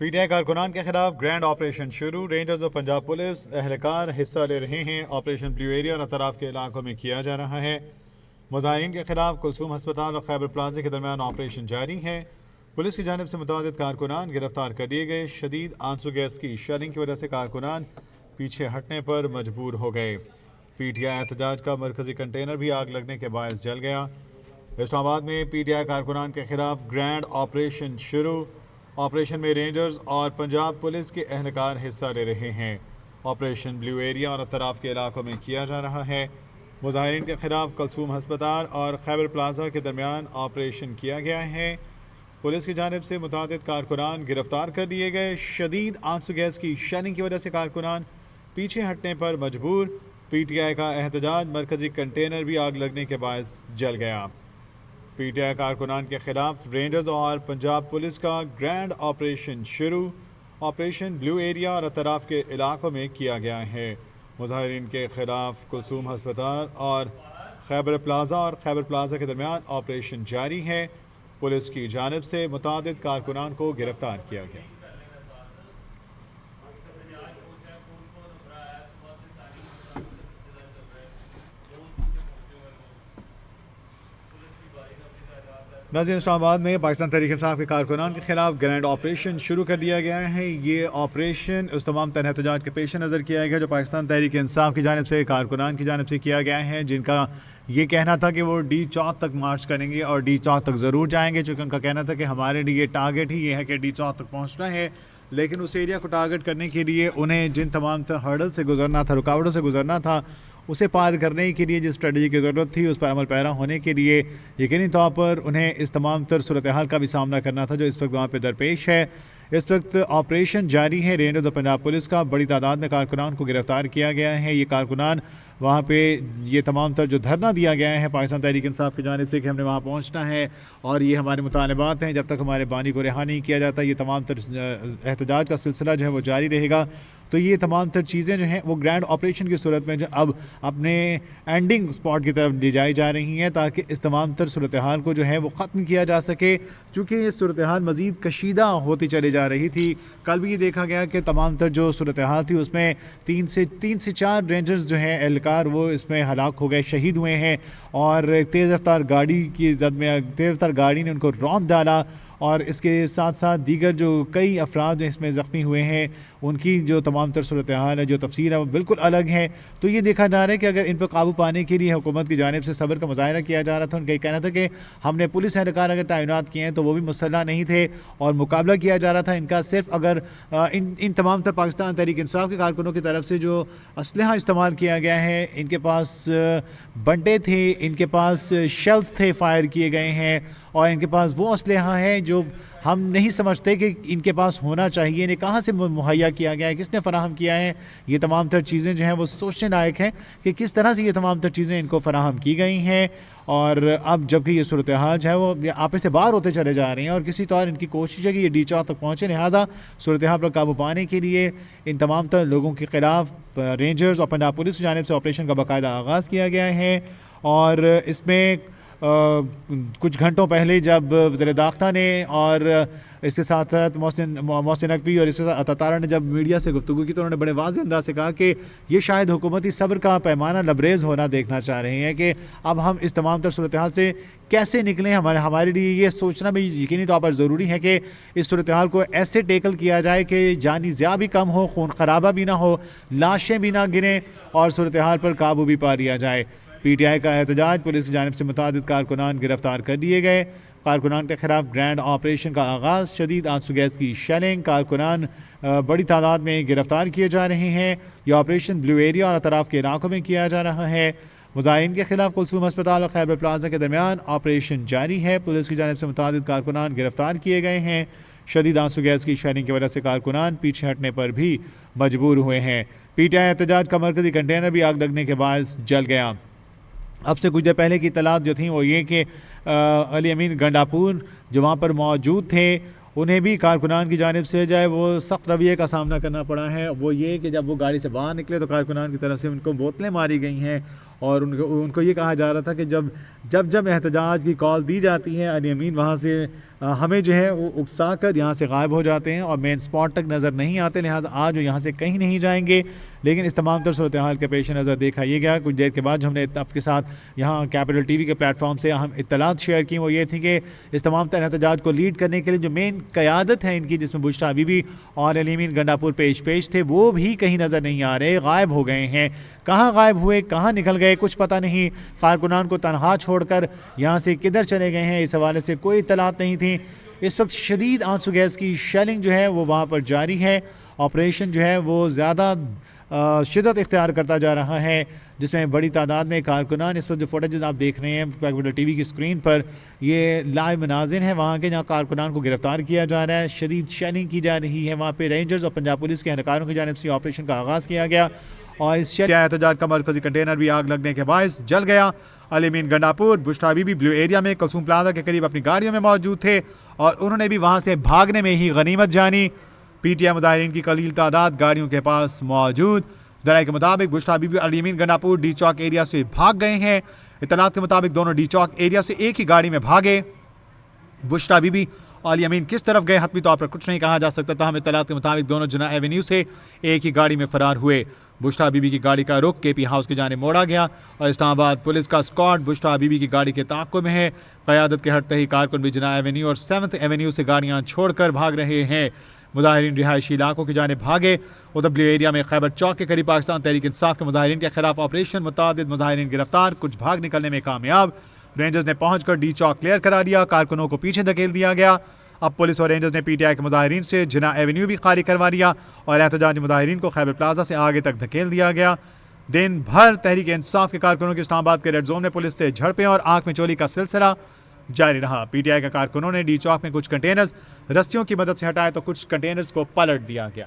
P T I کارکنان کے خلاف گرینڈ آپریشن شروع، رینجرز اور پنجاب پولیس اہلکار حصہ لے رہے ہیں۔ آپریشن بلیو ایریا اور اطراف کے علاقوں میں کیا جا رہا ہے۔ مظاہرین کے خلاف کلثوم ہسپتال اور خیبر پلازے کے درمیان آپریشن جاری ہے۔ پولیس کی جانب سے متعدد کارکنان گرفتار کر لیے گئے۔ شدید آنسو گیس کی شیلنگ کی وجہ سے کارکنان پیچھے ہٹنے پر مجبور ہو گئے۔ پی ٹی آئی احتجاج کا مرکزی کنٹینر بھی آگ لگنے کے باعث جل گیا۔ اسلام آباد میں پی ٹی آئی کارکنان کے خلاف گرینڈ آپریشن شروع، آپریشن میں رینجرز اور پنجاب پولیس کے اہلکار حصہ لے رہے ہیں۔ آپریشن بلیو ایریا اور اطراف کے علاقوں میں کیا جا رہا ہے۔ مظاہرین کے خلاف کلثوم ہسپتال اور خیبر پلازا کے درمیان آپریشن کیا گیا ہے۔ پولیس کی جانب سے متعدد کارکنان گرفتار کر لیے گئے۔ شدید آنسو گیس کی شیلنگ کی وجہ سے کارکنان پیچھے ہٹنے پر مجبور۔ پی ٹی آئی کا احتجاج مرکزی کنٹینر بھی آگ لگنے کے باعث جل گیا۔ پی ٹی آئی کارکنان کے خلاف رینجرز اور پنجاب پولیس کا گرینڈ آپریشن شروع، آپریشن بلیو ایریا اور اطراف کے علاقوں میں کیا گیا ہے۔ مظاہرین کے خلاف کلثوم ہسپتال اور خیبر پلازا کے درمیان آپریشن جاری ہے۔ پولیس کی جانب سے متعدد کارکنان کو گرفتار کیا گیا۔ ناظرین، اسلام آباد میں پاکستان تحریک انصاف کے کارکنان کے خلاف گرینڈ آپریشن شروع کر دیا گیا ہے۔ یہ آپریشن اس تمام تر احتجاج کے پیش نظر کیا گیا جو پاکستان تحریک انصاف کی جانب سے کارکنان کی جانب سے کیا گیا ہے، جن کا یہ کہنا تھا کہ وہ ڈی چوک تک مارچ کریں گے اور ڈی چوک تک ضرور جائیں گے، چونکہ ان کا کہنا تھا کہ ہمارے لیے ٹارگٹ ہی یہ ہے کہ ڈی چوک تک پہنچنا ہے۔ لیکن اس ایریا کو ٹارگٹ کرنے کے لیے انہیں جن تمام تر ہرڈل سے گزرنا تھا، رکاوٹوں سے گزرنا تھا، اسے پار کرنے کے لیے جس اسٹریٹجی کی ضرورت تھی اس پر عمل پیرا ہونے کے لیے یقینی طور پر انہیں اس تمام تر صورتحال کا بھی سامنا کرنا تھا جو اس وقت وہاں پہ درپیش ہے۔ اس وقت آپریشن جاری ہے رینجرز اور پنجاب پولیس کا۔ بڑی تعداد میں کارکنان کو گرفتار کیا گیا ہے۔ یہ کارکنان وہاں پہ یہ تمام تر جو دھرنا دیا گیا ہے پاکستان تحریک انصاف کی جانب سے کہ ہم نے وہاں پہنچنا ہے اور یہ ہمارے مطالبات ہیں، جب تک ہمارے بانی کو رہا نہیں کیا جاتا یہ تمام تر احتجاج کا سلسلہ جو ہے وہ جاری رہے گا۔ تو یہ تمام تر چیزیں جو ہیں وہ گرینڈ آپریشن کی صورت میں جو اب اپنے اینڈنگ سپاٹ کی طرف لے جائی جا رہی ہیں تاکہ اس تمام تر صورتحال کو جو ہے وہ ختم کیا جا سکے، چونکہ یہ صورتحال مزید کشیدہ ہوتی چلی جا رہی تھی۔ کل بھی یہ دیکھا گیا کہ تمام تر جو صورتحال تھی اس میں تین سے چار رینجرز جو ہیں اہلکار وہ اس میں ہلاک ہو گئے، شہید ہوئے ہیں، اور تیز رفتار گاڑی کی زد میں تیز رفتار گاڑی نے ان کو روند ڈالا، اور اس کے ساتھ ساتھ دیگر جو کئی افراد اس میں زخمی ہوئے ہیں ان کی جو تمام تر صورتحال ہے، جو تفصیل ہے وہ بالکل الگ ہے۔ تو یہ دیکھا جا رہا ہے کہ اگر ان پر قابو پانے کے لیے حکومت کی جانب سے صبر کا مظاہرہ کیا جا رہا تھا، ان کا یہ کہنا تھا کہ ہم نے پولیس اہلکار اگر تعینات کیے ہیں تو وہ بھی مسلح نہیں تھے اور مقابلہ کیا جا رہا تھا ان کا صرف اگر ان تمام تر پاکستان تحریک انصاف کے کارکنوں کی طرف سے جو اسلحہ استعمال کیا گیا ہے، ان کے پاس بنٹے تھے، ان کے پاس شیلز تھے فائر کیے گئے ہیں، اور ان کے پاس وہ اسلحہ ہے جو ہم نہیں سمجھتے کہ ان کے پاس ہونا چاہیے، انہیں کہاں سے مہیا کیا گیا ہے، کس نے فراہم کیا ہے۔ یہ تمام تر چیزیں جو ہیں وہ سوچنے لائق ہیں کہ کس طرح سے یہ تمام تر چیزیں ان کو فراہم کی گئی ہیں، اور اب جبکہ یہ صورتحال جو ہے وہ آپے سے باہر ہوتے چلے جا رہے ہیں اور کسی طور ان کی کوشش ہے کہ یہ ڈی چوک تک پہنچے، لہٰذا صورتحال پر قابو پانے کے لیے ان تمام تر لوگوں کے خلاف رینجرز اور پنجاب پولیس کی جانب سے آپریشن کا باقاعدہ آغاز کیا گیا ہے۔ اور اس میں کچھ گھنٹوں پہلے جب وزیر داخلہ نے اور اس کے ساتھ ساتھ محسن نقوی اور اس کے ساتھ عطا نے جب میڈیا سے گفتگو کی تو انہوں نے بڑے واضح انداز سے کہا کہ یہ شاید حکومتی صبر کا پیمانہ لبریز ہونا دیکھنا چاہ رہے ہیں کہ اب ہم اس تمام تر صورتحال سے کیسے نکلیں۔ ہمارے لیے یہ سوچنا بھی یقینی طور پر ضروری ہے کہ اس صورتحال کو ایسے ٹیکل کیا جائے کہ جانی ضیاع بھی کم ہو، خون خرابہ بھی نہ ہو، لاشیں بھی نہ گریں اور صورتحال پر قابو بھی پا لیا جائے۔ پی ٹی آئی کا احتجاج، پولیس کی جانب سے متعدد کارکنان گرفتار کر دیے گئے۔ کارکنان کے خلاف گرینڈ آپریشن کا آغاز، شدید آنسو گیس کی شیلنگ، کارکنان بڑی تعداد میں گرفتار کیے جا رہے ہیں۔ یہ آپریشن بلیو ایریا اور اطراف کے علاقوں میں کیا جا رہا ہے۔ مظاہرین کے خلاف کلثوم ہسپتال اور خیبر پلازا کے درمیان آپریشن جاری ہے۔ پولیس کی جانب سے متعدد کارکنان گرفتار کیے گئے ہیں۔ شدید آنسو گیس کی شیلنگ کی وجہ سے کارکنان پیچھے ہٹنے پر بھی مجبور ہوئے ہیں۔ پی ٹی آئی احتجاج کا مرکزی کنٹینر بھی آگ لگنے کے باعث جل گیا۔ اب سے کچھ دیر پہلے کی اطلاعات جو تھیں وہ یہ کہ علی امین گنڈاپور جو وہاں پر موجود تھے انہیں بھی کارکنان کی جانب سے جائے وہ سخت رویے کا سامنا کرنا پڑا ہے۔ وہ یہ کہ جب وہ گاڑی سے باہر نکلے تو کارکنان کی طرف سے ان کو بوتلیں ماری گئی ہیں اور ان کو یہ کہا جا رہا تھا کہ جب احتجاج کی کال دی جاتی ہے علی امین وہاں سے ہمیں جو ہے وہ اکسا کر یہاں سے غائب ہو جاتے ہیں اور مین اسپاٹ تک نظر نہیں آتے، لہٰذا آج وہ یہاں سے کہیں نہیں جائیں گے۔ لیکن اس تمام تر صورتحال کے پیش نظر دیکھا یہ گیا کچھ دیر کے بعد جو ہم نے آپ کے ساتھ یہاں کیپٹل ٹی وی کے پلیٹ فارم سے ہم اطلاعات شیئر کی، وہ یہ تھی کہ اس تمام تر احتجاج کو لیڈ کرنے کے لیے جو مین قیادت ہے ان کی، جس میں بشریٰ بی بی اور علی امین گنڈاپور پیش تھے، وہ بھی کہیں نظر نہیں آ رہے، غائب ہو گئے ہیں۔ کہاں غائب ہوئے، کہاں نکل گئے، کچھ پتہ نہیں۔ کارکنان کو تنہا چھوڑ کر یہاں سے کدھر چلے گئے ہیں، اس حوالے سے کوئی اطلاعات نہیں تھی۔ اس وقت شدید آنسو گیس کی شیلنگ جو ہے وہ وہاں پر جاری ہے، آپریشن جو ہے وہ زیادہ شدت اختیار کرتا جا رہا ہے، جس میں بڑی تعداد میں کارکنان، اس وقت جو فوٹیجز آپ دیکھ رہے ہیں کیپٹل ٹی وی کی اسکرین پر، یہ لائیو مناظر ہیں وہاں کے، جہاں کارکنان کو گرفتار کیا جا رہا ہے، شدید شیلنگ کی جا رہی ہے، وہاں پہ رینجرز اور پنجاب پولیس کے اہلکاروں کی جانب سے آپریشن کا آغاز کیا گیا اور اس احتجاج کا مرکزی کنٹینر بھی آگ لگنے کے باعث جل گیا۔ Ali Amin Gandapur, Bushra Bibi Blue Area میں کلثوم پلازا کے قریب اپنی گاڑیوں میں موجود تھے اور انہوں نے بھی وہاں سے بھاگنے میں ہی غنیمت جانی۔ پی ٹی آئی مظاہرین کی قلیل تعداد گاڑیوں کے پاس موجود۔ ذرائع کے مطابق بشریٰ بی بی اور علی امین گنڈاپور ڈی چوک ایریا سے بھاگ گئے ہیں۔ اطلاعات کے مطابق دونوں ڈی چوک ایریا سے ایک ہی گاڑی میں بھاگے۔ بشریٰ بی بی اور علی امین کس طرف گئے حتمی طور پر کچھ نہیں کہا جا سکتا، تاہم اطلاعات کے مطابق دونوں جناح ایونیو سے ایک ہی گاڑی میں فرار ہوئے۔ بشریٰ بی بی کی گاڑی کا رخ کے پی ہاؤس کی جانب موڑا گیا اور اسلام آباد پولیس کا اسکواڈ بشریٰ بی بی کی گاڑی کے تعاقب میں ہے۔ قیادت کے ہٹتے ہی کارکن بھی جناح ایونیو اور 7th ایونیو سے گاڑیاں چھوڑ کر بھاگ رہے ہیں۔ مظاہرین رہائشی علاقوں کی جانب بھاگے۔ OW ایریا میں خیبر چوک کے قریب پاکستان تحریک انصاف کے مظاہرین کے خلاف آپریشن، متعدد مظاہرین گرفتار، کچھ بھاگ نکلنے میں کامیاب۔ رینجرز نے پہنچ کر ڈی چوک کلیئر کرا دیا، کارکنوں کو پیچھے دھکیل دیا گیا۔ اب پولیس اور رینجرز نے پی ٹی آئی کے مظاہرین سے جناح ایونیو بھی خالی کروا دیا اور احتجاجی مظاہرین کو خیبر پلازا سے آگے تک دھکیل دیا گیا۔ دن بھر تحریک انصاف کے کارکنوں کی اسلام آباد کے ریڈ زون میں پولیس سے جھڑپیں اور آنکھ میں چولی کا سلسلہ جاری رہا۔ پی ٹی آئی کے کارکنوں نے ڈی چوک میں کچھ کنٹینرز رسیوں کی مدد سے ہٹائے تو کچھ کنٹینرز کو پلٹ دیا گیا۔